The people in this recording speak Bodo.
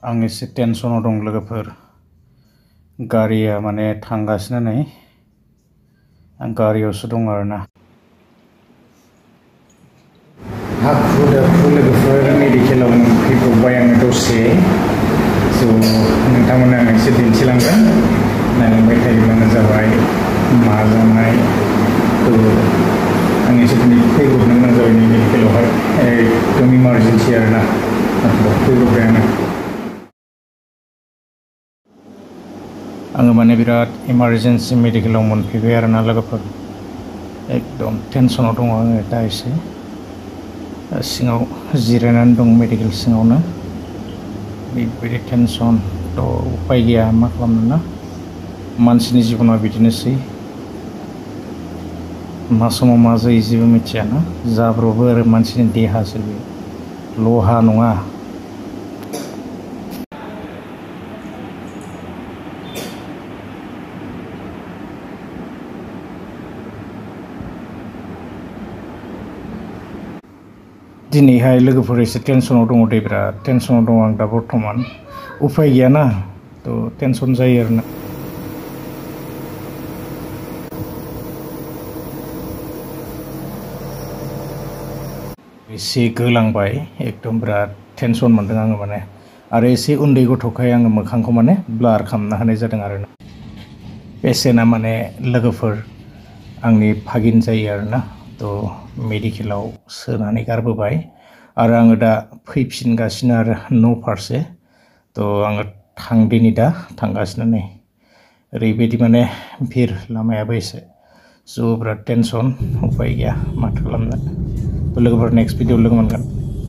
आं एसे टेनसनाव दं लोगोफोर गारिया माने थांगासिनो नै आं गारियावसो दं आरोना हाखु दाखु लोगोफोर मेडिकेलाव फैब्रबबाय आङो दसे स' नोंथांमोननो आं एसे दिन्थिलांगोन नायलांबाय थायोब्लानो जाबाय मा जानाय थ' आं एसे दिनै फैब्रबनो गोनां जाबाय नै मेडिकेलावहाय एकदम इमारजेन्सि आरोना फैब्रबबाय आङो माने बिराद इमारजेन्सि मेडिकेलाव मोनफैबाय आरोना लोगोफोर एकदम टेनसनाव दङ आङो दा एसे सिङाव जिरायनानै दं मेडिकेल सिङावनो बेबायदि टेनसन थ' उपाय गैया मा खालामनो ना मानसिनि जिबना बिदिनोसै मा समाव मा जायो जेबो मिथियाना जाब्रबो आरो मानसिनि देहासो बे लहा नङा दिनैहाय लोगोफोर एसे टेनसनाव दङ दे बिराद टेनसनाव दङ आं दा बर्थमान उपाय गैयाना थ' टेनसन जायो आरोना एसे गोलांबाय एकदम बिराद टेनसन मोनदों आङो माने आरो एसे उन्दै गथ'खाय आङो मोखांखौ माने ब्लार खालामना होनाय जादों आरोना पेसेन्टआ माने लोगोफोर आंनि भागिन जायो आरोना थ' मेडिकेलाव सोनानै गारबोबाय आरो आङो दा फैफिनगासिनो आरो न' फारसे थ' आङो थांदिनि दा थांगासिनो नै ओरैबायदि माने भिर लामायाबो एसे स' बिराद टेनसन उपाय गैया माथो खालामनो लोगोफोर नेक्स्ट भिडिअ लोगो मोनगोन